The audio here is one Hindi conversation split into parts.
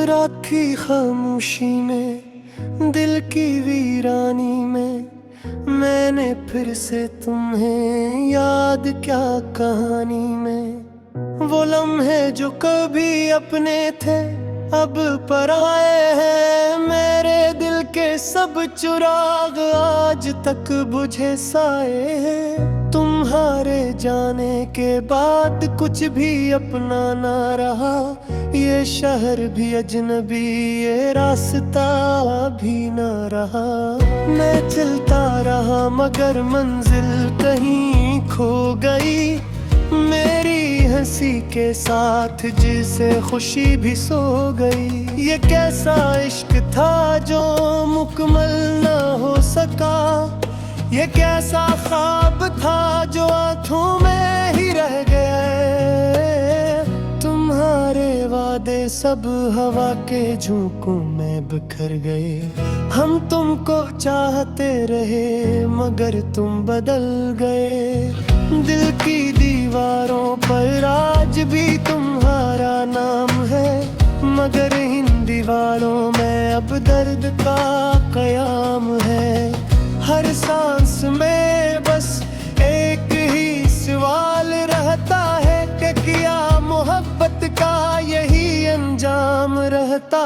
रात की खामोशी में, दिल की वीरानी में, मैंने फिर से तुम्हें याद क्या कहानी में। वो लम्हे जो कभी अपने थे अब पराए हैं, मेरे दिल के सब चुराग आज तक बुझे साए हैं। तुम्हारे जाने के बाद कुछ भी अपना ना रहा, ये शहर भी अजनबी, ये रास्ता भी ना रहा। मैं चलता रहा मगर मंजिल कहीं खो गई, मेरी हंसी के साथ जिसे खुशी भी सो गई। ये कैसा इश्क था जो मुकम्मल ना हो सका, ये कैसा ख्वाब था जो आँखों में ही रह गया। तुम्हारे वादे सब हवा के झोंकों में बिखर गए। हम तुमको चाहते रहे मगर तुम बदल गए। दिल की दीवारों पर आज भी तुम्हारा नाम है, मगर इन दीवारों में अब दर्द का कयाम है। हर सांस में बस एक ही सवाल रहता है कि क्या मोहब्बत का यही अंजाम रहता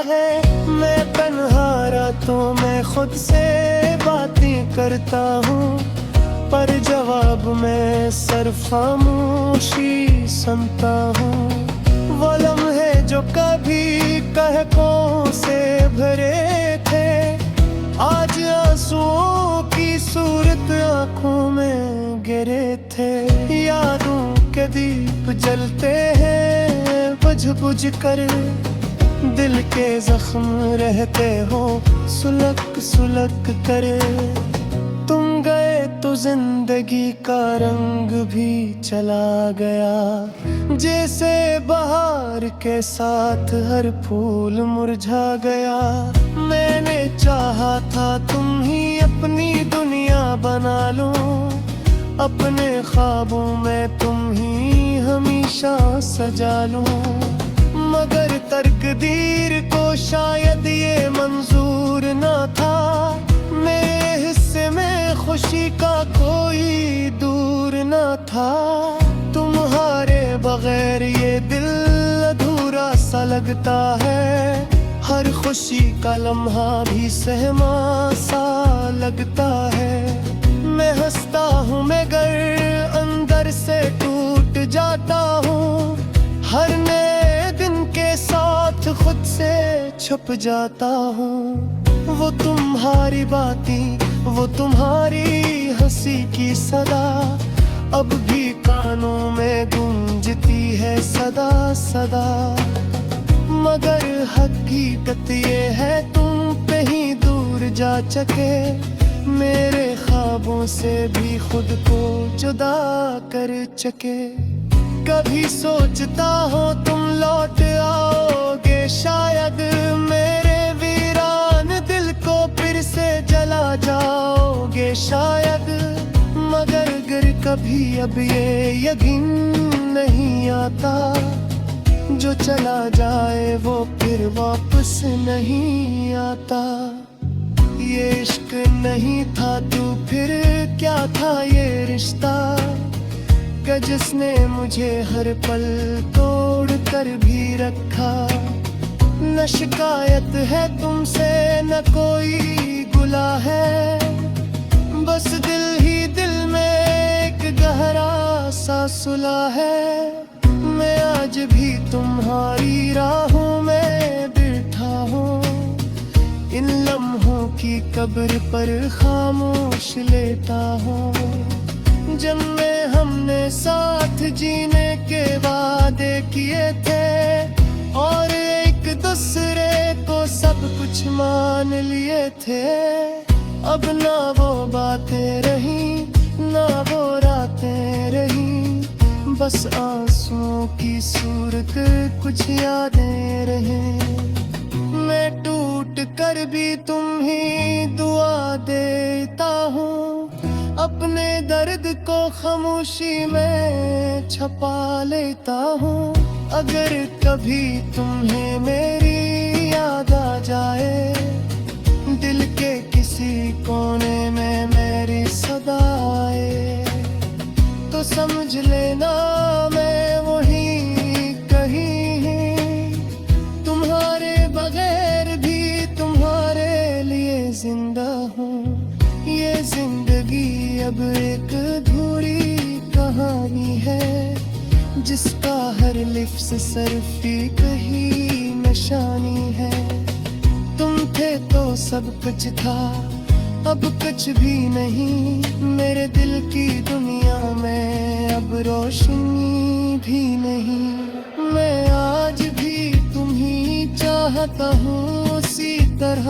है। मैं तन्हा रातों में खुद से बातें करता हूँ, पर जवाब में सिर्फ खामोशी सुनता हूँ। वो लम्हे जो कभी कहकों से भरे थे, आज आंसुओं की सूरत आँखों में गिरे थे। यादों के दीप जलते हैं बुझ बुझ कर, दिल के जख्म रहते हो सुलग सुलग कर। तुम गए तो जिंदगी का रंग भी चला गया, जैसे बहार के साथ हर फूल मुरझा गया। मैंने चाहा था तुम ही अपनी दुनिया बना लो, अपने ख्वाबों में तुम ही हमेशा सजा लो। मगर तकदीर को शायद ये मंजूर ना था, मेरे हिस्से में खुशी का कोई दूर ना था। तुम्हारे बगैर ये दिल अधूरा सा लगता है, हर खुशी का लम्हा भी सहमा सा लगता है। मैं हंसता हूँ मगर अंदर से टूट जाता हूँ, हर नए दिन के साथ खुद से छुप जाता हूँ। वो तुम्हारी बातें, वो तुम्हारी हंसी की सदा अब भी कानों में गूंजती है सदा सदा। मगर हकीकत ये है तुम पे ही दूर जा चके, मेरे ख्वाबों से भी खुद को जुदा कर चके। कभी सोचता हो तुम लौट आओगे शायद, मेरे वीरान दिल को फिर से जला जाओगे शायद। मगर गर कभी अब ये यकीन नहीं आता, जो चला जाए वो फिर वापस नहीं आता। ये इश्क नहीं था तो फिर क्या था ये रिश्ता, कि जिसने मुझे हर पल तोड़ कर भी रखा। न शिकायत है तुमसे न कोई गुला है, बस दिल ही दिल में एक गहरा सा सुला है। मैं आज भी तुम्हारी राहों में बैठा हूँ, इन लम्हों की कब्र पर खामोश लेटा हूँ। जब में हमने साथ जीने के वादे किए थे, और एक दूसरे को सब कुछ मान लिए थे। अब ना वो बातें रही ना वो रातें रही, बस आंसुओं की सूरत कुछ यादें रहे। मैं टूट कर भी तुम ही दुआ देता हूँ, अपने दर्द को खामोशी में छुपा लेता हूँ। अगर कभी तुम्हें मेरी याद आ जाए, दिल के किसी कोने में मेरी सदा आए, तो समझ लेना मैं वहीं कहीं, तुम्हारे बगैर भी तुम्हारे लिए जिंदा हूँ। ये जिंदगी अब एक अधूरी कहानी है, जिसका हर लिफ्ज़ सर्फी कहीं निशानी है। तुम थे तो सब कुछ था, अब कुछ भी नहीं, मेरे दिल की दुनिया में अब रोशनी भी नहीं। मैं आज भी तुम्ही चाहता हूँ उसी तरह,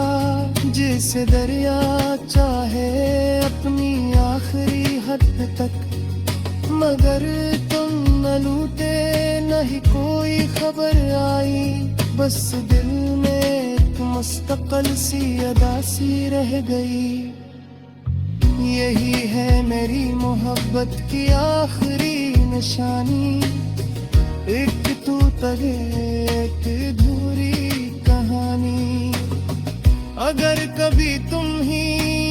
जैसे दरिया चाहे अपनी आखिरी हद तक, मगर तुम न लूटे न ही कोई खबर आई, बस दिल में एक मुस्तकिल सी अदा सी रह गई। यही है मेरी मोहब्बत की आखिरी निशानी, एक तू तगे एक अधूरी कहानी। अगर कभी तुम ही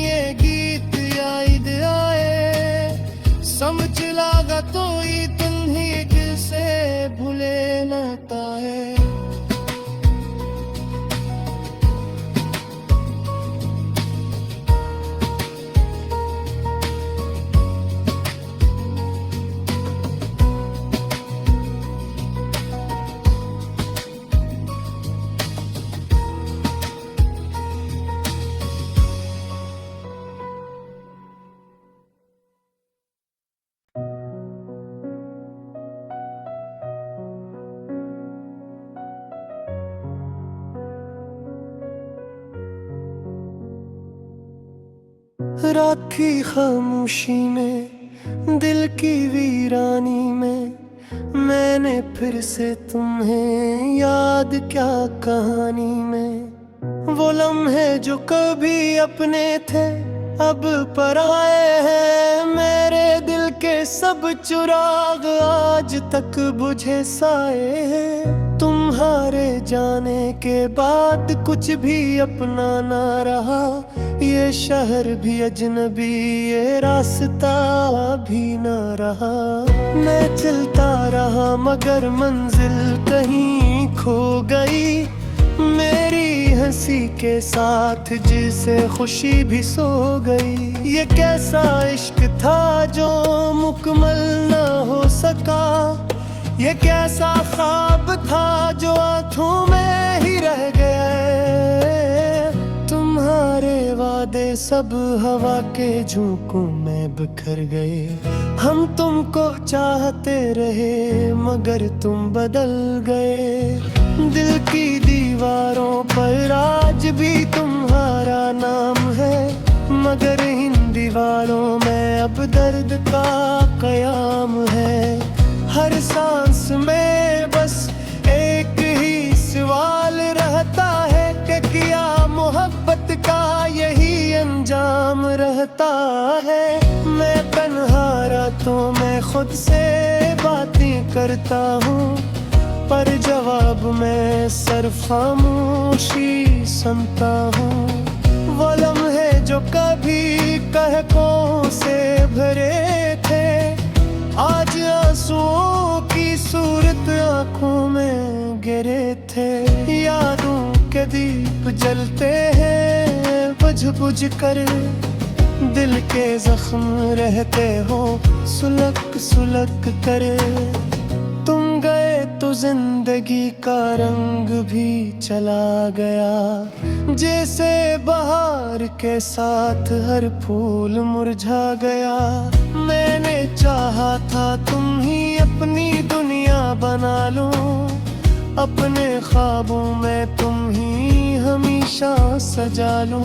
ये गीत याद आए, समझ लागा तो ही तुम्ही दिल से भूले न पाए। राखी खामोशी में दिल की वीरानी में, मैंने फिर से तुम्हें याद क्या कहानी में। वो लम्हे जो कभी अपने थे अब पराए हैं, मेरे दिल के सब चिराग आज तक बुझे साए हैं। तुम्हारे जाने के बाद कुछ भी अपना ना रहा, ये शहर भी अजनबी ये रास्ता भी न रहा। मैं चलता रहा मगर मंजिल कहीं खो गई, मेरी हंसी के साथ जिसे खुशी भी सो गई। ये कैसा इश्क था जो मुकम्मल ना हो सका, ये कैसा ख्वाब था जो आँखों में ही रह गया। तुम्हारे वादे सब हवा के झोंकों में बिखर गए, हम तुमको चाहते रहे मगर तुम बदल गए। दिल की दीवारों पर आज भी तुम्हारा नाम है, मगर इन दीवारों में अब दर्द का कयाम है। हर सांस में बस एक ही सवाल रहता है कि क्या मोहब्बत का यही अंजाम रहता है। मैं तन्हा रातों में खुद से बातें करता हूँ, पर जवाब में सिर्फ खामोशी सुनता हूँ। वो लम्हे जो कभी कहकों से भरे थे, आज आंसुओं की सूरत आंखों में गिरे थे। यादों के दीप जलते हैं बुझ बुझ कर, दिल के जख्म रहते हो सुलग सुलग कर। तुम गए तो जिंदगी का रंग भी चला गया, जैसे बहार के साथ हर फूल मुरझा गया। मैंने चाहा था तुम ही अपनी दुनिया बना लो, अपने ख्वाबों में तुम ही हमेशा सजा लो।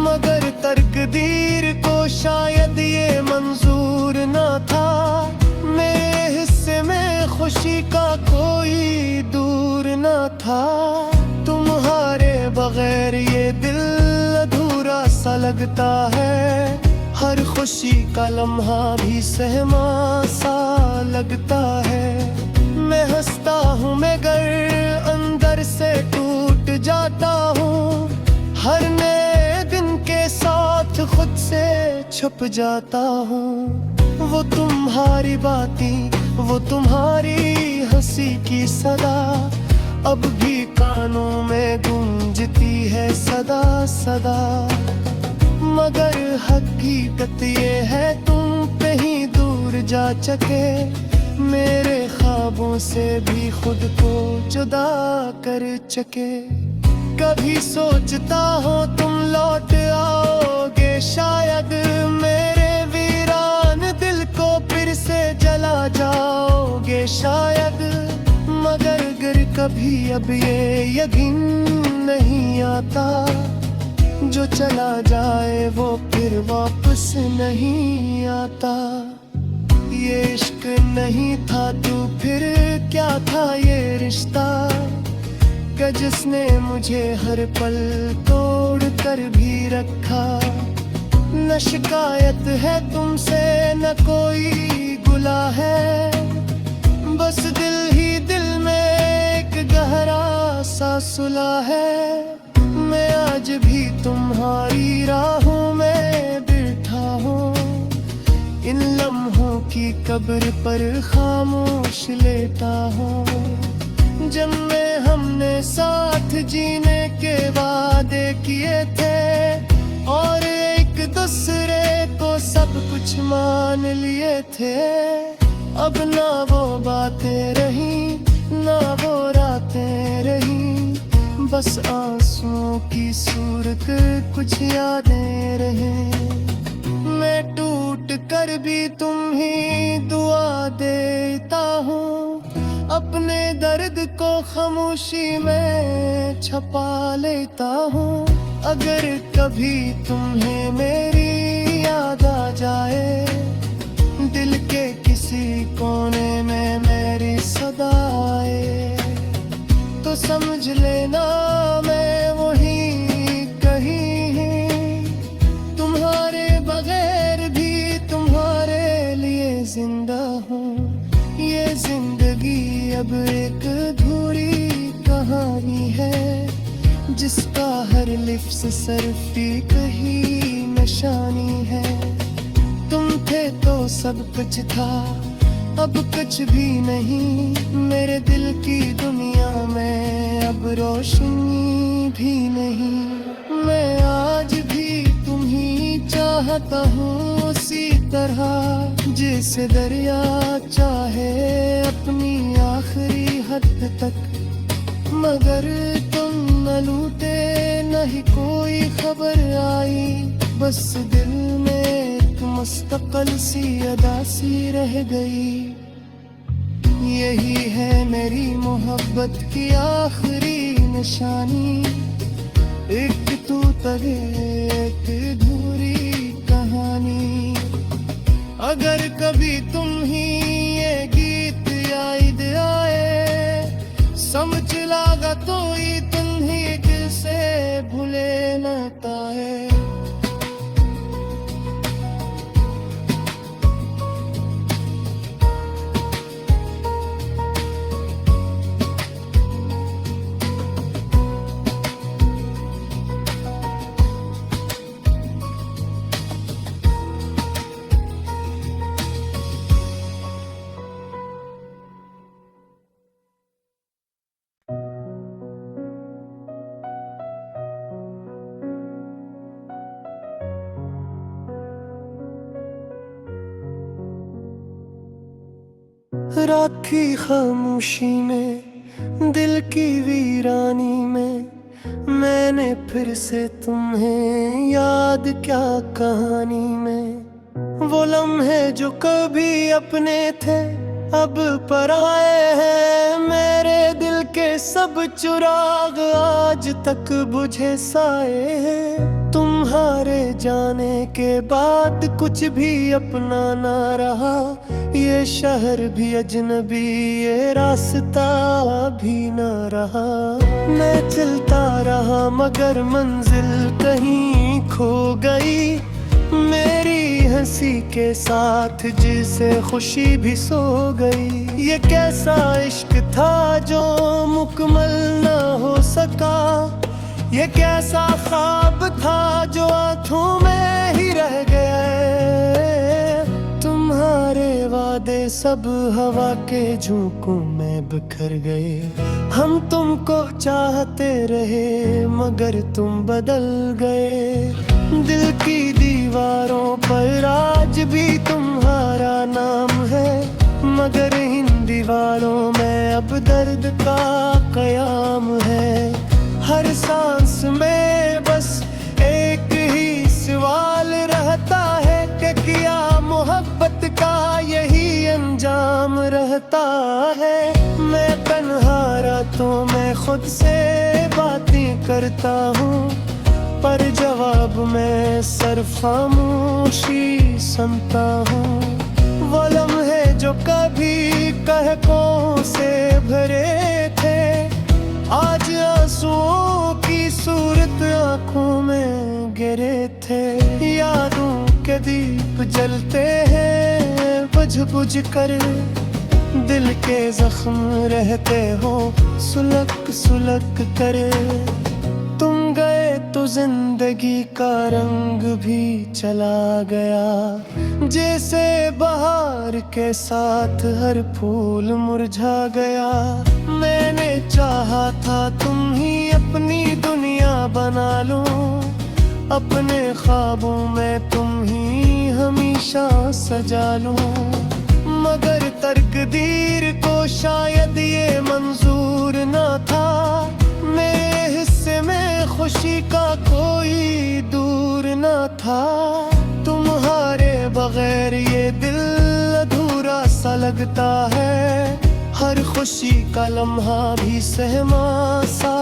मगर तकदीर को शायद ये मंजूर ना था, मेरे हिस्से में खुशी का कोई दूर ना था। तुम्हारे बगैर ये दिल अधूरा सा लगता है, हर खुशी का लम्हा भी सहमा सा लगता है। मैं हंसता हूँ मगर अंदर से टूट जाता हूँ। हर नए दिन के साथ खुद से छुप जाता हूँ। वो तुम्हारी बातें, वो तुम्हारी हंसी की सदा अब भी कानों में गूंजती है सदा सदा। मगर हकीकत ये है तुम पे ही दूर जा चके, मेरे ख्वाबों से भी खुद को जुदा कर चके। कभी सोचता हो तुम लौट आओगे शायद, मेरे वीरान दिल को फिर से जला जाओगे शायद। मगर अगर कभी अब ये यकीन नहीं आता, जो चला जाए वो फिर वापस नहीं आता। ये इश्क नहीं था तो फिर क्या था ये रिश्ता, कि जिसने मुझे हर पल तोड़ कर भी रखा। न शिकायत है तुमसे न कोई गुला है, बस दिल ही दिल में एक गहरा सा सुलह है। मैं आज भी तुम्हारी राहों में बैठा हूँ, इन लम्हों की कब्र पर खामोश लेटा हूँ। जब में हमने साथ जीने के वादे किए थे और एक दूसरे को सब कुछ मान लिए थे, अब ना वो बातें रही ना वो रातें रही, बस आंसुओं की सूरत कुछ यादें रहे। मैं टूट कर भी तुम ही दुआ देता हूँ, अपने दर्द को खामोशी में छुपा लेता हूँ। अगर कभी तुम्हें मेरी याद आ जाए, दिल के किसी कोने में मेरी सदा आए, तो समझ लेना मैं वहीं कहीं, तुम्हारे बगैर भी तुम्हारे लिए जिंदा हूँ। ये जिंदगी अब एक अधूरी कहानी है, जिसका हर लिफ्ज़ सर्फी कहीं निशानी है। तुम थे तो सब कुछ था, अब कुछ भी नहीं, मेरे दिल की दुनिया में अब रोशनी भी नहीं। मैं आज भी तुम्ही चाहता हूँ उसी तरह, जैसे दरिया चाहे अपनी आखिरी हद तक। मगर तुम न लूटे न ही कोई खबर आई, बस दिल में एक मुस्तकिल सी अदा सी रह गई। यही है मेरी मोहब्बत की आखिरी निशानी, एक तू तगे एक अधूरी कहानी। अगर कभी तुम ही ये गीत याद आए, समझ लागा तो ही तुम्हें दिल से भूले न पाए। रात की खामोशी में, दिल की वीरानी में, मैंने फिर से तुम्हें याद क्या कहानी में। वो लम्हे जो कभी अपने थे अब पराए हैं, मेरे दिल के सब चिराग आज तक बुझे साए हैं। तुम्हारे जाने के बाद कुछ भी अपना ना रहा, ये शहर भी अजनबी ये रास्ता भी ना रहा। मैं चलता रहा मगर मंजिल कहीं खो गई, मेरी है हंसी के साथ जिसे खुशी भी सो गई। ये कैसा इश्क था जो मुकम्मल ना हो सका, ये कैसा ख्वाब था जो आँखों में ही रह गया। तुम्हारे वादे सब हवा के झोंकों में बिखर गए। हम तुमको चाहते रहे मगर तुम बदल गए। दिल की दीवारों पर आज भी तुम्हारा नाम है, मगर इन दीवारों में अब दर्द का कयाम है। हर सांस में बस एक ही सवाल रहता है कि क्या मोहब्बत का यही अंजाम रहता है। मैं तन्हा रातों में खुद से बातें करता हूँ, पर जवाब में सिर्फ खामोशी सुनता हूँ। वो लम्हे जो कभी कहकों से भरे थे, आज आंसुओं की सूरत आँखों में गिरे थे। यादों के दीप जलते हैं बुझ बुझ कर, दिल के जख्म रहते हो सुलग सुलग कर। तुम गए तो जिंदगी का रंग भी चला गया, जैसे बहार के साथ हर फूल मुरझा गया। मैंने चाहा था तुम ही अपनी दुनिया बना लो, अपने ख्वाबों में तुम ही हमेशा सजा लो। मगर तकदीर को शायद ये मंजूर ना था, मेरे हिस्से में खुशी का कोई दूर ना था। तुम्हारे बगैर ये दिल अधूरा सा लगता है, हर खुशी का लम्हा भी सहमा सा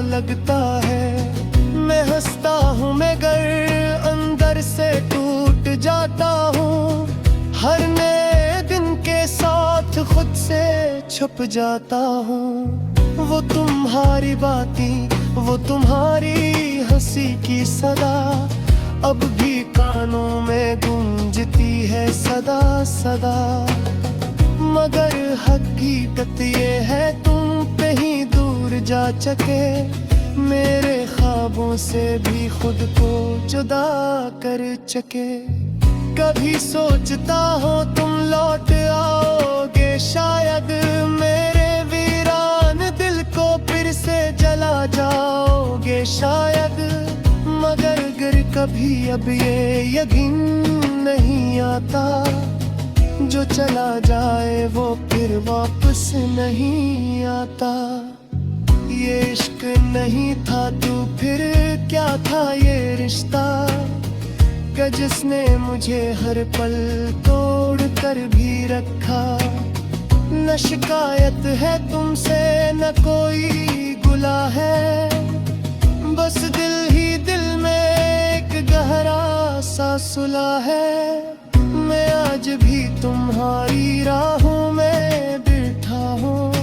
लगता है। मैं हंसता हूँ मगर अंदर से टूट जाता हूँ, हर नए दिन के साथ खुद से छुप जाता हूँ। वो तुम्हारी बातें, वो तुम्हारी हंसी की सदा अब भी कानों में गूंजती है सदा सदा। मगर हकीकत ये है तुम पे ही दूर जा चके, मेरे ख्वाबों से भी खुद को जुदा कर चके। कभी सोचता हो तुम लौट आओगे शायद, मेरे वीरान दिल को फिर से जला जाओगे शायद। मगर अगर कभी अब ये यकीन नहीं आता, जो चला जाए वो फिर वापस नहीं आता। ये इश्क नहीं था तो फिर क्या था ये रिश्ता, कि जिसने मुझे हर पल तोड़ कर भी रखा। न शिकायत है तुमसे न कोई गुला है, बस दिल ही दिल में एक गहरा सा सुला है। मैं आज भी तुम्हारी राहों में बैठा हूँ,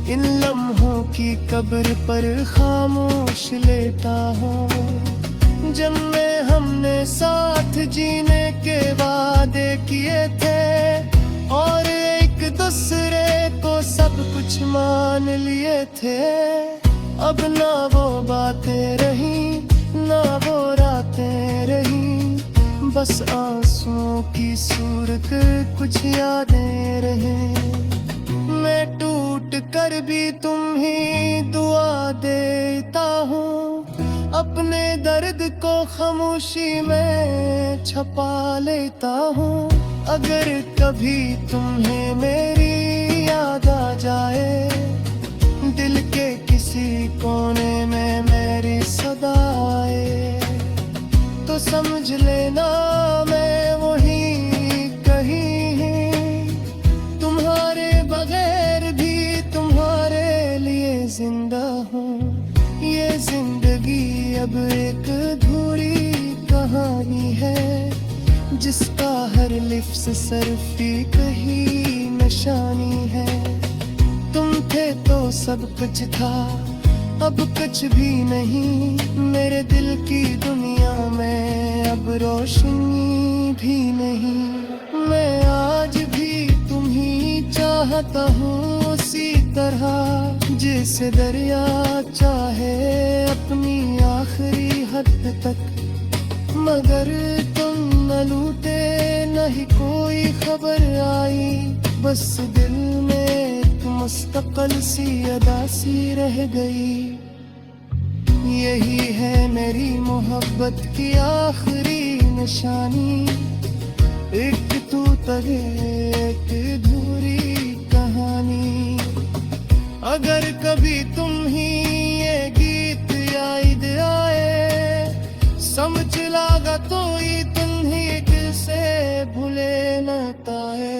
इन लम्हों की कब्र पर खामोश लेटा हूँ। जब में हमने साथ जीने के वादे किए थे, और एक दूसरे को सब कुछ मान लिए थे। अब ना वो बातें रही ना वो रातें रही, बस आंसुओं की सूरत कुछ यादें रहे। मैं टूट कर भी तुम ही दुआ देता हूँ, अपने दर्द को खामोशी में छुपा लेता हूँ। अगर कभी तुम्हें मेरी याद आ जाए, दिल के किसी कोने में मेरी सदा आए, तो समझ लेना मैं वही कहीं। तुम्हारे बगैर भी तुम्हारे लिए जिंदा हूँ। ये जिंदगी अब एक अधूरी कहानी है, जिसका हर लिफ्ज़ सिर्फ एक ही निशानी है। तुम थे तो सब कुछ था, अब कुछ भी नहीं। मेरे दिल की दुनिया में अब रोशनी भी भी नहीं। मैं आज भी तुम्ही चाहता हूँ उसी तरह जैसे दरिया चाहे अपनी आखिरी हद तक। मगर तुम न लूटे न ही कोई खबर आई, बस दिल में एक मुस्तकिल सी अदा सी रह गई। यही है मेरी मोहब्बत की आखिरी निशानी, एक तू तगे एक अधूरी कहानी। अगर कभी तुम ही ये गीत याद आए, समझ लागा तो ही तुम्ही दिल से भूले न पाए।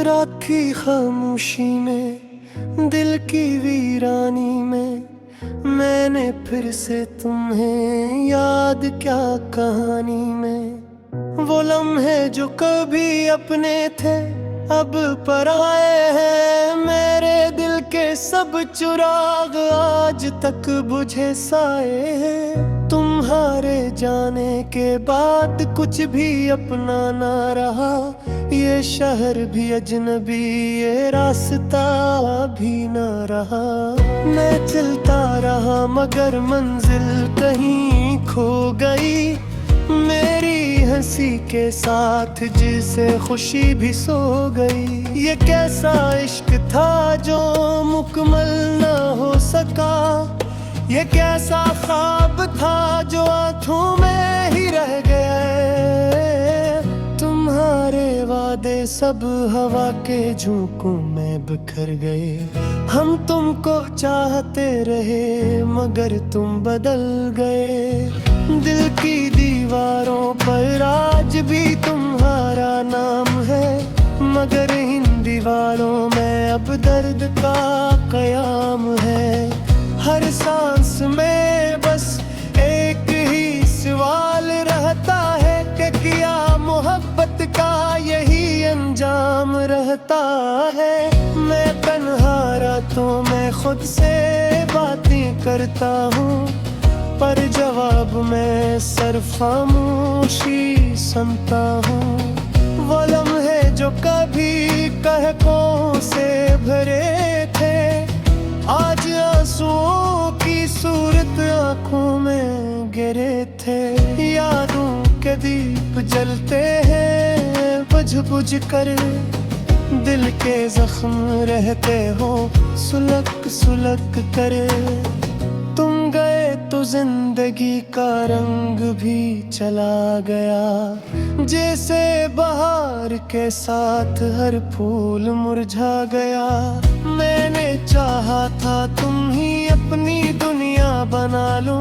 राखी खामोशी में दिल की वीरानी में, मैंने फिर से तुम्हें याद क्या कहानी में। वो लम्हे जो कभी अपने थे अब पराए हैं, मेरे दिल के सब चिराग आज तक बुझे साए हैं। तुम्हारे जाने के बाद कुछ भी अपना ना रहा, ये शहर भी अजनबी ये रास्ता भी न रहा। मैं चलता रहा मगर मंजिल कहीं खो गई, मेरी हंसी के साथ जिसे खुशी भी सो गई। ये कैसा इश्क था जो मुकम्मल ना हो सका, ये कैसा ख्वाब था जो आँखों में ही रह गया। तुम्हारे वादे सब हवा के झोंकों में बिखर गए। हम तुमको चाहते रहे मगर तुम बदल गए। दिल की दीवारों पर आज भी तुम्हारा नाम है, मगर इन दीवारों में अब दर्द का कयाम है। हर सांस में बस एक ही सवाल रहता है कि क्या मोहब्बत का यही अंजाम रहता है। मैं तन्हा रातों में खुद से बातें करता हूँ, पर जवाब में सिर्फ खामोशी सुनता हूँ। वो लम्हे जो कभी कहकों से भरे थे, आज आंसुओं की सूरत आँखों में गिरे थे। यादों के दीप जलते हैं बुझ बुझ कर, दिल के जख्म रहते हो सुलग सुलग कर। तुम गए तो जिंदगी का रंग भी चला गया, जैसे बहार के साथ हर फूल मुरझा गया। मैंने चाहा था तुम ही अपनी दुनिया बना लो,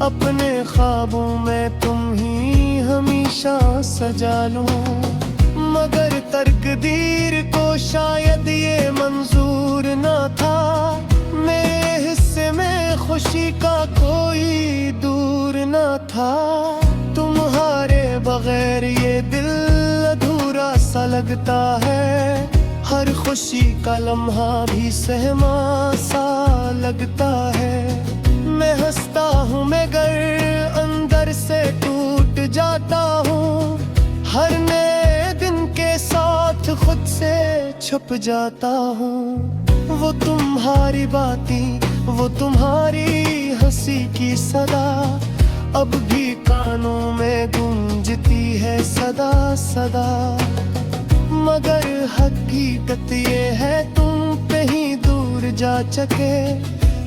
अपने ख्वाबों में तुम ही हमेशा सजा लो। मगर तकदीर को शायद ये मंजूर ना था, मेरे हिस्से में खुशी का कोई दूर ना था। तुम्हारे बगैर ये दिल अधूरा सा लगता है, हर खुशी का लम्हा भी सहमा सा लगता है। मैं हंसता हूँ मगर अंदर से टूट जाता हूँ, हर नए दिन के साथ खुद से छुप जाता हूँ। वो तुम्हारी बातें, वो तुम्हारी हंसी की सदा अब भी कानों में गूंजती है सदा सदा। मगर हकीकत ये है तुम पे ही दूर जा चके,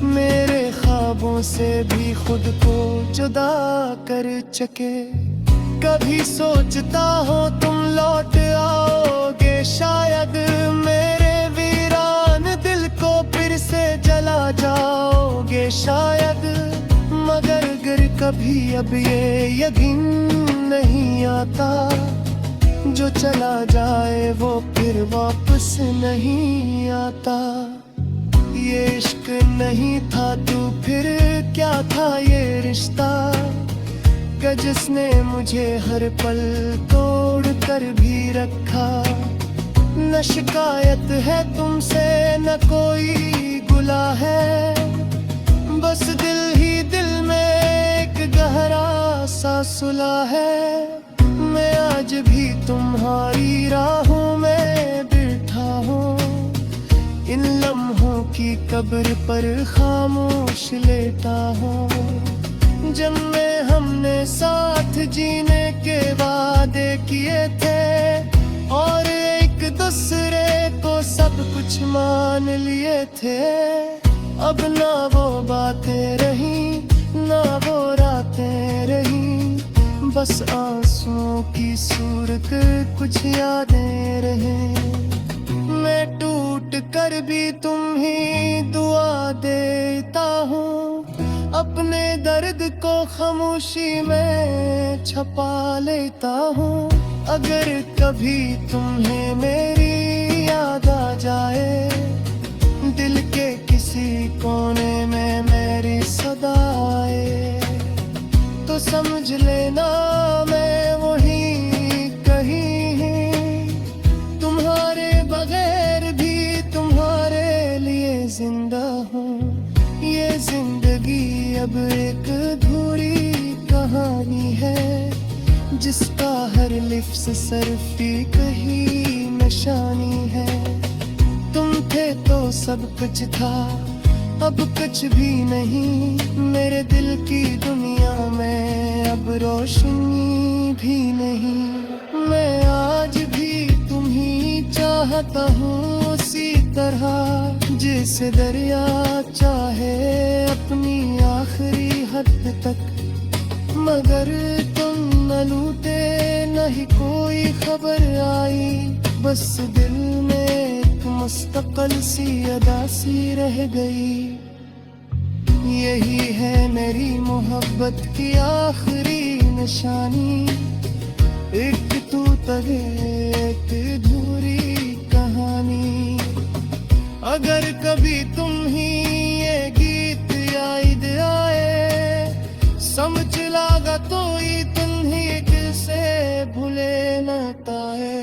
मेरे ख्वाबों से भी खुद को जुदा कर चके। कभी सोचता हो तुम लौट आओगे शायद, मेरे वीरान दिल को फिर से जला जाओगे शायद, मगर अगर कभी अब ये यकीन नहीं आता, जो चला जाए वो फिर वापस नहीं आता। ये इश्क नहीं था तो फिर क्या था ये रिश्ता, कि जिसने मुझे हर पल तोड़ कर भी रखा। न शिकायत है तुमसे न कोई गुला है, बस दिल ही दिल में एक गहरा सा सुला है। मैं आज भी तुम्हारी राहों में बैठा हूँ, इन लम्हों की कब्र पर खामोश लेटा हूँ। जन्मे हमने साथ जीने के वादे किए थे, और एक दूसरे को सब कुछ मान लिए थे। अब ना वो बातें रही ना वो रातें रही, बस आंसुओं की सूरत कुछ यादें रहे। मैं टूट कर भी तुम ही दुआ देता हूँ, अपने दर्द को खामोशी में छुपा लेता हूँ। अगर कभी तुम्हें मेरी याद आ जाए, दिल के किसी कोने में मेरी सदा आए, तो समझ लेना मैं वहीं कहीं, तुम्हारे बगैर भी तुम्हारे लिए जिंदा हूँ। ये जिंदगी अब एक अधूरी कहानी है, जिसका हर लिफ्ज़ सर्फी कहीं निशानी है। तुम थे तो सब कुछ था, अब कुछ भी नहीं। मेरे दिल की दुनिया में अब रोशनी भी नहीं। मैं आज भी तुम्ही चाहता हूँ उसी तरह, जैसे दरिया चाहे अपनी आखिरी हद तक। मगर तुम न लूटे न ही कोई खबर आई, बस दिल में एक मुस्तकिल सी अदा सी रह गई। यही है मेरी मोहब्बत की आखिरी निशानी, एक तू तगे एक अधूरी कहानी। अगर कभी तुम ही ये गीत याद आए, समझ लागा तो ही तुम ही दिल से भूले न पाए।